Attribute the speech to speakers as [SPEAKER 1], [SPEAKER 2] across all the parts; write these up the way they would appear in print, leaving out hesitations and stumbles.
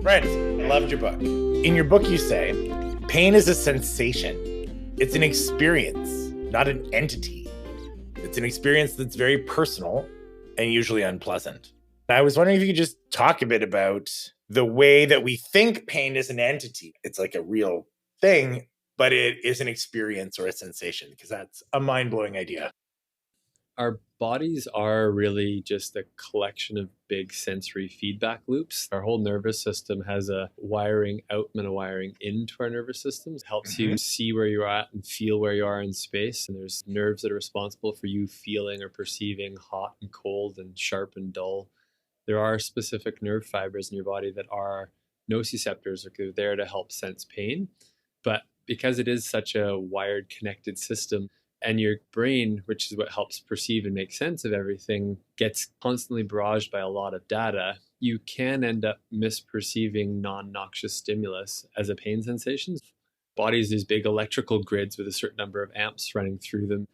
[SPEAKER 1] Brent, I loved your book. In your book, you say, pain is a sensation. It's an experience, not an entity. It's an experience that's very personal and usually unpleasant. I was wondering if you could just talk a bit about the way that we think pain is an entity. It's like a real thing, but it is an experience or a sensation, because that's a mind-blowing idea.
[SPEAKER 2] Our bodies are really just a collection of big sensory feedback loops. Our whole nervous system has a wiring out and a wiring into our nervous system. It helps you see where you're at and feel where you are in space. And there's nerves that are responsible for you feeling or perceiving hot and cold and sharp and dull. There are specific nerve fibers in your body that are nociceptors, they're there to help sense pain. But because it is such a wired, connected system, and your brain, which is what helps perceive and make sense of everything, gets constantly barraged by a lot of data, you can end up misperceiving non-noxious stimulus as a pain sensation. Bodies, these big electrical grids with a certain number of amps running through them,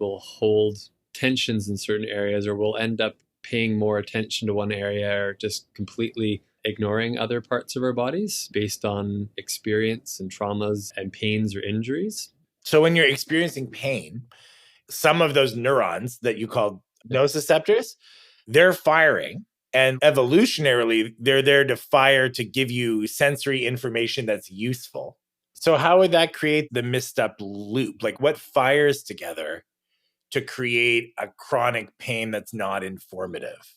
[SPEAKER 2] will hold tensions in certain areas, or will end up paying more attention to one area or just completely ignoring other parts of our bodies based on experience and traumas and pains or injuries.
[SPEAKER 1] So when you're experiencing pain, some of those neurons that you call nociceptors, they're firing. And evolutionarily, they're there to fire to give you sensory information that's useful. So how would that create the messed up loop? Like, what fires together to create a chronic pain that's not informative?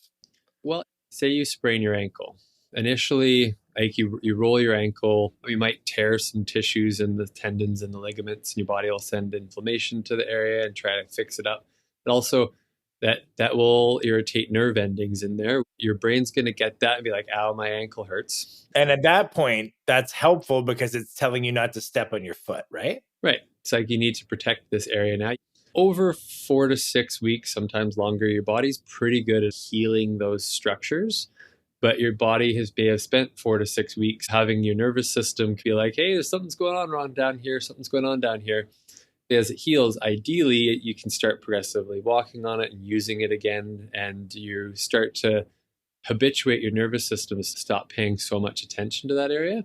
[SPEAKER 2] Well, say you sprain your ankle. Initially, like you roll your ankle, you might tear some tissues in the tendons and the ligaments, and your body will send inflammation to the area and try to fix it up. But also, that will irritate nerve endings in there. Your brain's going to get that and be like, ow, my ankle hurts.
[SPEAKER 1] And at that point, that's helpful because it's telling you not to step on your foot, right?
[SPEAKER 2] Right. It's like you need to protect this area now. Over 4 to 6 weeks, sometimes longer, your body's pretty good at healing those structures. But your body may have spent 4 to 6 weeks having your nervous system be like, hey, there's something's going on wrong down here, something's going on down here. As it heals, ideally, you can start progressively walking on it and using it again, and you start to habituate your nervous system to stop paying so much attention to that area.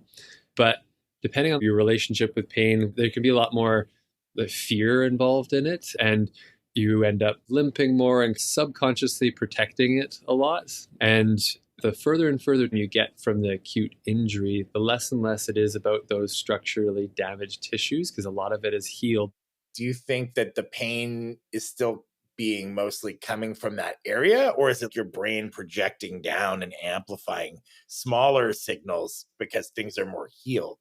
[SPEAKER 2] But depending on your relationship with pain, there can be a lot more the fear involved in it, and you end up limping more and subconsciously protecting it a lot. And the further and further you get from the acute injury, the less and less it is about those structurally damaged tissues, because a lot of it is healed.
[SPEAKER 1] Do you think that the pain is still being mostly coming from that area, or is it your brain projecting down and amplifying smaller signals because things are more healed?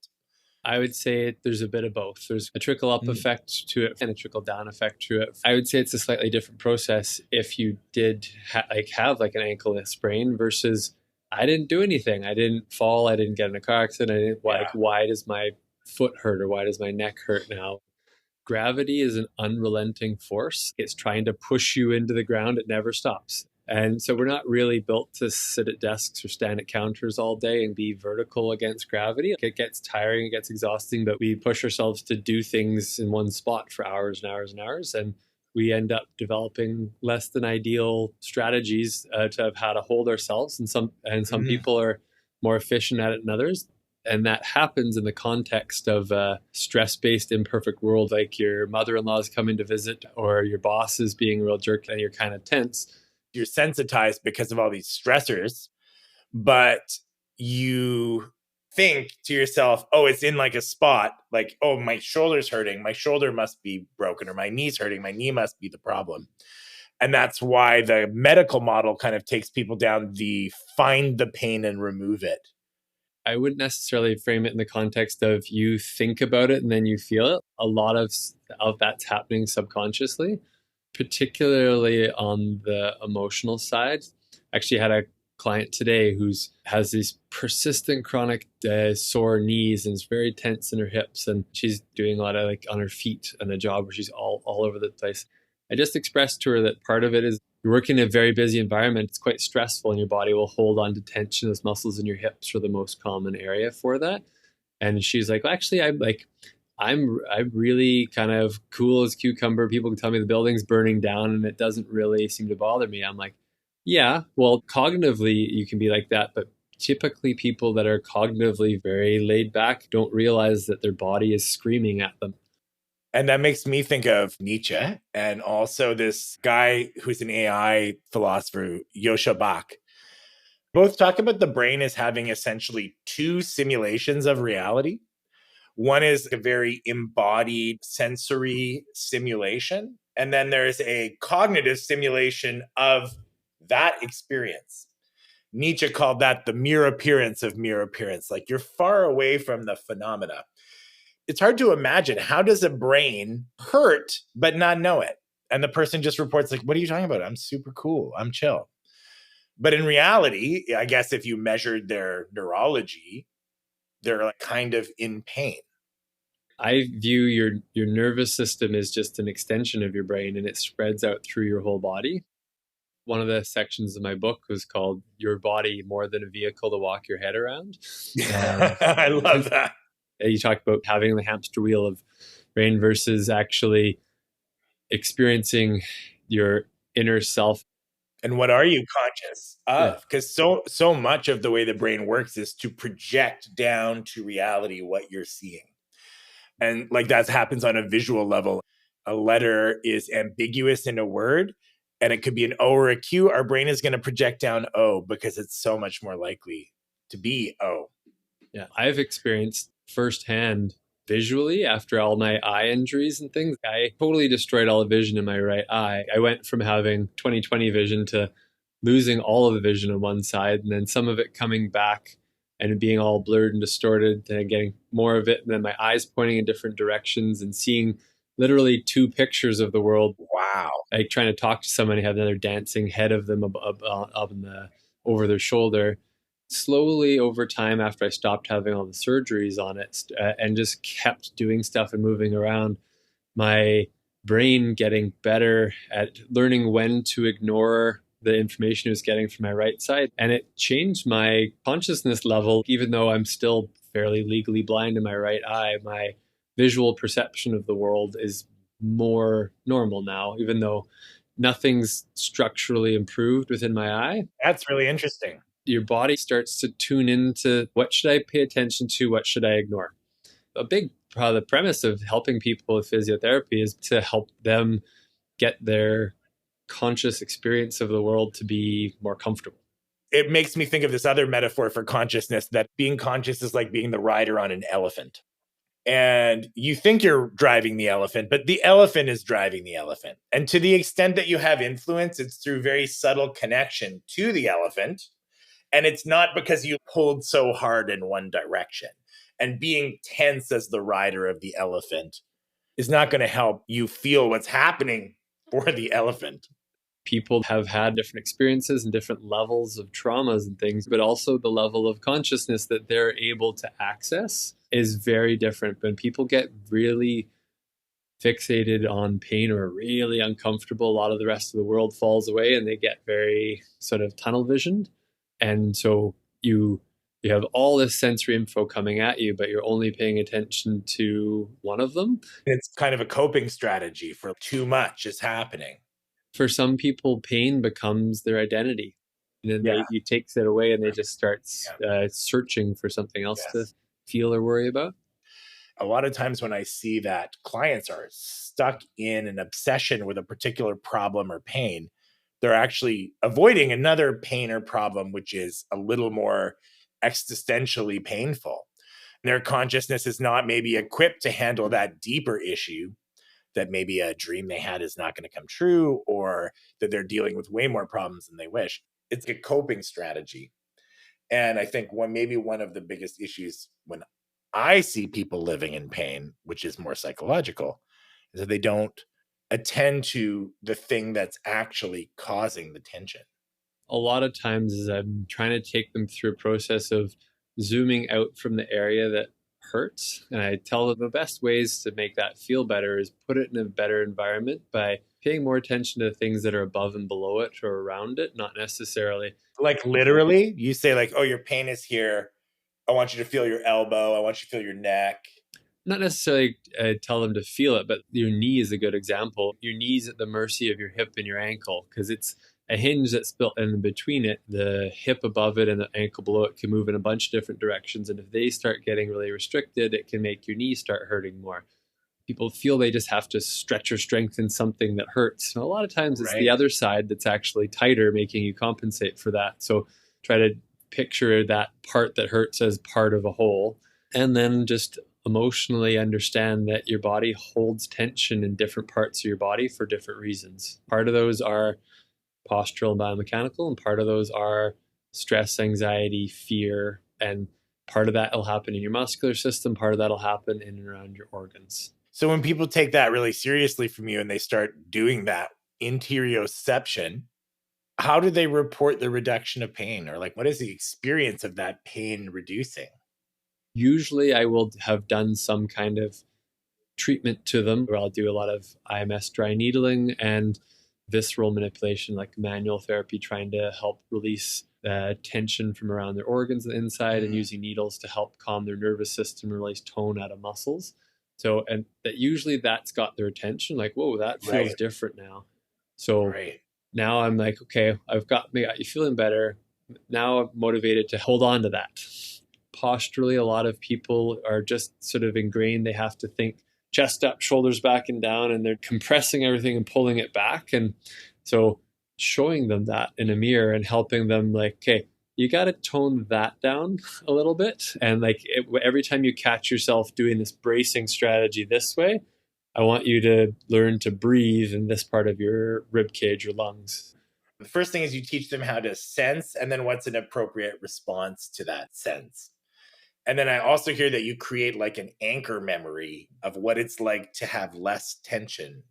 [SPEAKER 2] I would say there's a bit of both. There's a trickle up effect to it and a trickle down effect to it. I would say it's a slightly different process if you did have an ankle sprain versus I didn't do anything. I didn't fall. I didn't get in a car accident. Why does my foot hurt, or why does my neck hurt now? Gravity is an unrelenting force. It's trying to push you into the ground. It never stops. And so we're not really built to sit at desks or stand at counters all day and be vertical against gravity. It gets tiring, it gets exhausting, but we push ourselves to do things in one spot for hours and hours and hours. And we end up developing less than ideal strategies to have how to hold ourselves. And some people are more efficient at it than others. And that happens in the context of a stress-based imperfect world, like your mother-in-law is coming to visit, or your boss is being a real jerk and you're kind of tense.
[SPEAKER 1] You're sensitized because of all these stressors, but you think to yourself, oh, it's in like a spot, like, oh, my shoulder's hurting, my shoulder must be broken, or my knee's hurting, my knee must be the problem. And that's why the medical model kind of takes people down the find the pain and remove it.
[SPEAKER 2] I wouldn't necessarily frame it in the context of you think about it and then you feel it. A lot of that's happening subconsciously, particularly on the emotional side. I actually had a client today who has these persistent chronic sore knees and is very tense in her hips, and she's doing a lot of on her feet and a job where she's all over the place. I just expressed to her that part of it is you're working in a very busy environment. It's quite stressful, and your body will hold on to tension. Those muscles in your hips are the most common area for that. And she's like, well, actually, I'm really kind of cool as cucumber. People can tell me the building's burning down and it doesn't really seem to bother me. I'm like, yeah, well, cognitively you can be like that, but Typically, people that are cognitively very laid back don't realize that their body is screaming at them.
[SPEAKER 1] And that makes me think of Nietzsche and also this guy who's an AI philosopher, Yosha Bach. Both talk about the brain as having essentially two simulations of reality. One is a very embodied sensory simulation, and then there's a cognitive simulation of that experience. Nietzsche called that the mere appearance of mere appearance, like you're far away from the phenomena. It's hard to imagine, how does a brain hurt but not know it? And the person just reports like, what are you talking about? I'm super cool. I'm chill. But in reality, I guess if you measured their neurology, they're like kind of in pain.
[SPEAKER 2] I view your nervous system as just an extension of your brain, and it spreads out through your whole body. One of the sections of my book was called "Your Body More Than a Vehicle to Walk Your Head Around."
[SPEAKER 1] I love that.
[SPEAKER 2] You talk about having the hamster wheel of brain versus actually experiencing your inner self.
[SPEAKER 1] And what are you conscious
[SPEAKER 2] Yeah.
[SPEAKER 1] of? Because so much of the way the brain works is to project down to reality what you're seeing. And like that happens on a visual level. A letter is ambiguous in a word, and it could be an O or a Q. Our brain is going to project down O because it's so much more likely to be O.
[SPEAKER 2] Yeah. I've experienced firsthand visually after all my eye injuries and things. I totally destroyed all the vision in my right eye. I went from having 20/20 vision to losing all of the vision on one side, and then some of it coming back and it being all blurred and distorted, then getting more of it, and then my eyes pointing in different directions and seeing literally two pictures of the world.
[SPEAKER 1] Wow.
[SPEAKER 2] Like trying to talk to somebody, have another dancing head of them up in the over their shoulder. Slowly over time, after I stopped having all the surgeries on it and just kept doing stuff and moving around, my brain getting better at learning when to ignore the information it was getting from my right side. And it changed my consciousness level. Even though I'm still fairly legally blind in my right eye, my visual perception of the world is more normal now, even though nothing's structurally improved within my eye.
[SPEAKER 1] That's really interesting.
[SPEAKER 2] Your body starts to tune into what should I pay attention to, what should I ignore. A big part of the premise of helping people with physiotherapy is to help them get their conscious experience of the world to be more comfortable.
[SPEAKER 1] It makes me think of this other metaphor for consciousness, that being conscious is like being the rider on an elephant. And you think you're driving the elephant, but the elephant is driving the elephant. And to the extent that you have influence, it's through very subtle connection to the elephant. And it's not because you pulled so hard in one direction. And being tense as the rider of the elephant is not going to help you feel what's happening for the elephant.
[SPEAKER 2] People have had different experiences and different levels of traumas and things, but also the level of consciousness that they're able to access is very different. When people get really fixated on pain or really uncomfortable, a lot of the rest of the world falls away and they get very sort of tunnel visioned. And so you have all this sensory info coming at you, but you're only paying attention to one of them.
[SPEAKER 1] It's kind of a coping strategy for too much is happening.
[SPEAKER 2] For some people, pain becomes their identity. And then you take that away and they just start searching for something else to feel or worry about.
[SPEAKER 1] A lot of times when I see that clients are stuck in an obsession with a particular problem or pain, they're actually avoiding another pain or problem, which is a little more existentially painful. Their consciousness is not maybe equipped to handle that deeper issue, that maybe a dream they had is not going to come true, or that they're dealing with way more problems than they wish. It's a coping strategy. And I think one of the biggest issues when I see people living in pain, which is more psychological, is that they don't attend to the thing that's actually causing the tension.
[SPEAKER 2] A lot of times is I'm trying to take them through a process of zooming out from the area that hurts. And I tell them the best ways to make that feel better is put it in a better environment by paying more attention to things that are above and below it or around it, not necessarily.
[SPEAKER 1] Like literally, you say like, oh, your pain is here. I want you to feel your elbow. I want you to feel your neck.
[SPEAKER 2] Not necessarily tell them to feel it, but your knee is a good example. Your knee's at the mercy of your hip and your ankle because it's a hinge that's built in between it, the hip above it and the ankle below it can move in a bunch of different directions. And if they start getting really restricted, it can make your knee start hurting more. People feel they just have to stretch or strengthen something that hurts. So a lot of times it's the other side that's actually tighter, making you compensate for that. So try to picture that part that hurts as part of a whole, and then just emotionally understand that your body holds tension in different parts of your body for different reasons. Part of those are postural and biomechanical, and part of those are stress, anxiety, fear, and part of that will happen in your muscular system, part of that will happen in and around your organs.
[SPEAKER 1] So when people take that really seriously from you and they start doing that interoception, how do they report the reduction of pain? Or like, what is the experience of that pain reducing?
[SPEAKER 2] Usually I will have done some kind of treatment to them, where I'll do a lot of IMS dry needling and visceral manipulation, like manual therapy, trying to help release tension from around their organs and inside, and using needles to help calm their nervous system and release tone out of muscles. So, and that usually that's got their attention, like, whoa, that feels different now. So now I'm like, okay, I've got you feeling better. Now I'm motivated to hold on to that. Posturally, a lot of people are just sort of ingrained. They have to think chest up, shoulders back and down, and they're compressing everything and pulling it back. And so showing them that in a mirror and helping them like, okay, you got to tone that down a little bit. And like every time you catch yourself doing this bracing strategy this way, I want you to learn to breathe in this part of your rib cage or lungs.
[SPEAKER 1] The first thing is you teach them how to sense, and then what's an appropriate response to that sense. And then I also hear that you create like an anchor memory of what it's like to have less tension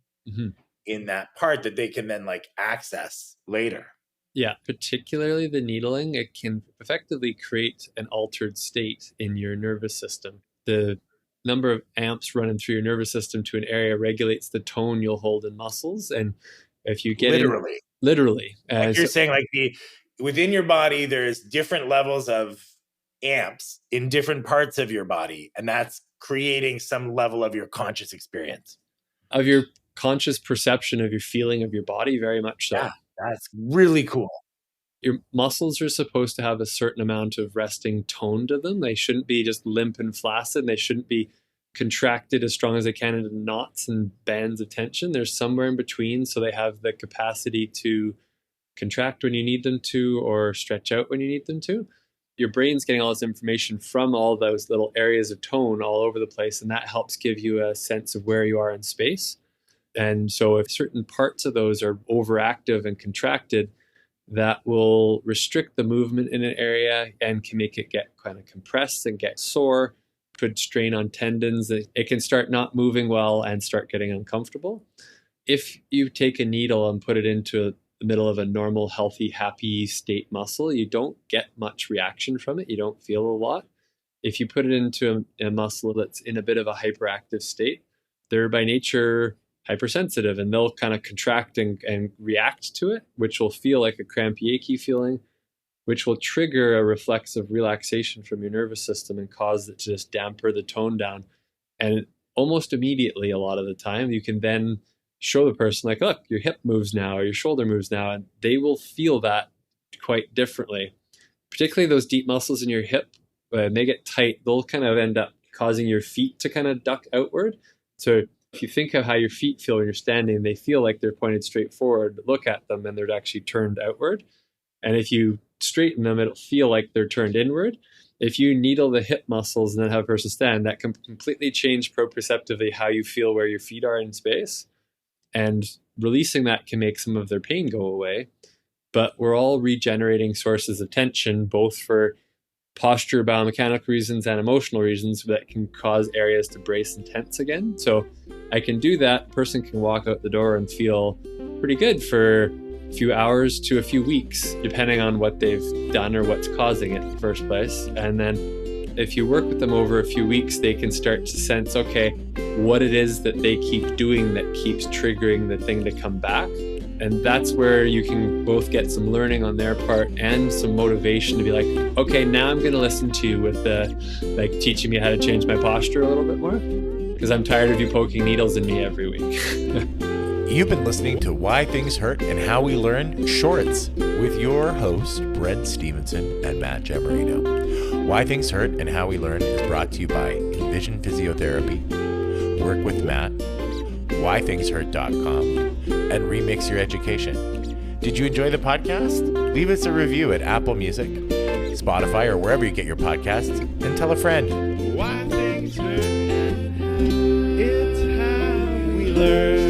[SPEAKER 1] in that part that they can then like access later.
[SPEAKER 2] Yeah, particularly the needling, it can effectively create an altered state in your nervous system. The number of amps running through your nervous system to an area regulates the tone you'll hold in muscles. And if you get literally,
[SPEAKER 1] like you're saying, like within your body, there's different levels of amps in different parts of your body, and that's creating some level of your conscious experience,
[SPEAKER 2] of your conscious perception of your feeling of your body. Very much so.
[SPEAKER 1] Yeah, that's really cool.
[SPEAKER 2] Your muscles are supposed to have a certain amount of resting tone to them. They shouldn't be just limp and flaccid. They shouldn't be contracted as strong as they can into knots and bands of tension. There's somewhere in between, so they have the capacity to contract when you need them to, or stretch out when you need them to. Your brain's getting all this information from all those little areas of tone all over the place, and that helps give you a sense of where you are in space. And so if certain parts of those are overactive and contracted, that will restrict the movement in an area and can make it get kind of compressed and get sore, put strain on tendons. It can start not moving well and start getting uncomfortable. If you take a needle and put it into the middle of a normal, healthy, happy state muscle, you don't get much reaction from it. You don't feel a lot. If you put it into a muscle that's in a bit of a hyperactive state, they're by nature hypersensitive, and they'll kind of contract and react to it, which will feel like a crampy, achy feeling, which will trigger a reflexive relaxation from your nervous system and cause it to just damper the tone down. And almost immediately, a lot of the time, you can then show the person like, look, your hip moves now, or your shoulder moves now, and they will feel that quite differently. Particularly those deep muscles in your hip, when they get tight, they'll kind of end up causing your feet to kind of duck outward. So if you think of how your feet feel when you're standing, they feel like they're pointed straight forward. Look at them and they're actually turned outward. And if you straighten them, it'll feel like they're turned inward. If you needle the hip muscles and then have a person stand, that can completely change proprioceptively how you feel where your feet are in space. And releasing that can make some of their pain go away. But we're all regenerating sources of tension, both for posture, biomechanical reasons, and emotional reasons that can cause areas to brace and tense again. So I can do that. Person can walk out the door and feel pretty good for a few hours to a few weeks, depending on what they've done or what's causing it in the first place. And then if you work with them over a few weeks, they can start to sense, okay, what it is that they keep doing that keeps triggering the thing to come back. And that's where you can both get some learning on their part and some motivation to be like, okay, now I'm going to listen to you with like teaching me how to change my posture a little bit more, because I'm tired of you poking needles in me every week.
[SPEAKER 1] You've been listening to Why Things Hurt and How We Learn Shorts with your hosts, Brent Stevenson and Matt Giammarino. Why Things Hurt and How We Learn is brought to you by Envision Physiotherapy, Work with Matt, whythingshurt.com, and Remix Your Education. Did you enjoy the podcast? Leave us a review at Apple Music, Spotify, or wherever you get your podcasts, and tell a friend. Why things hurt and how it's how we learn.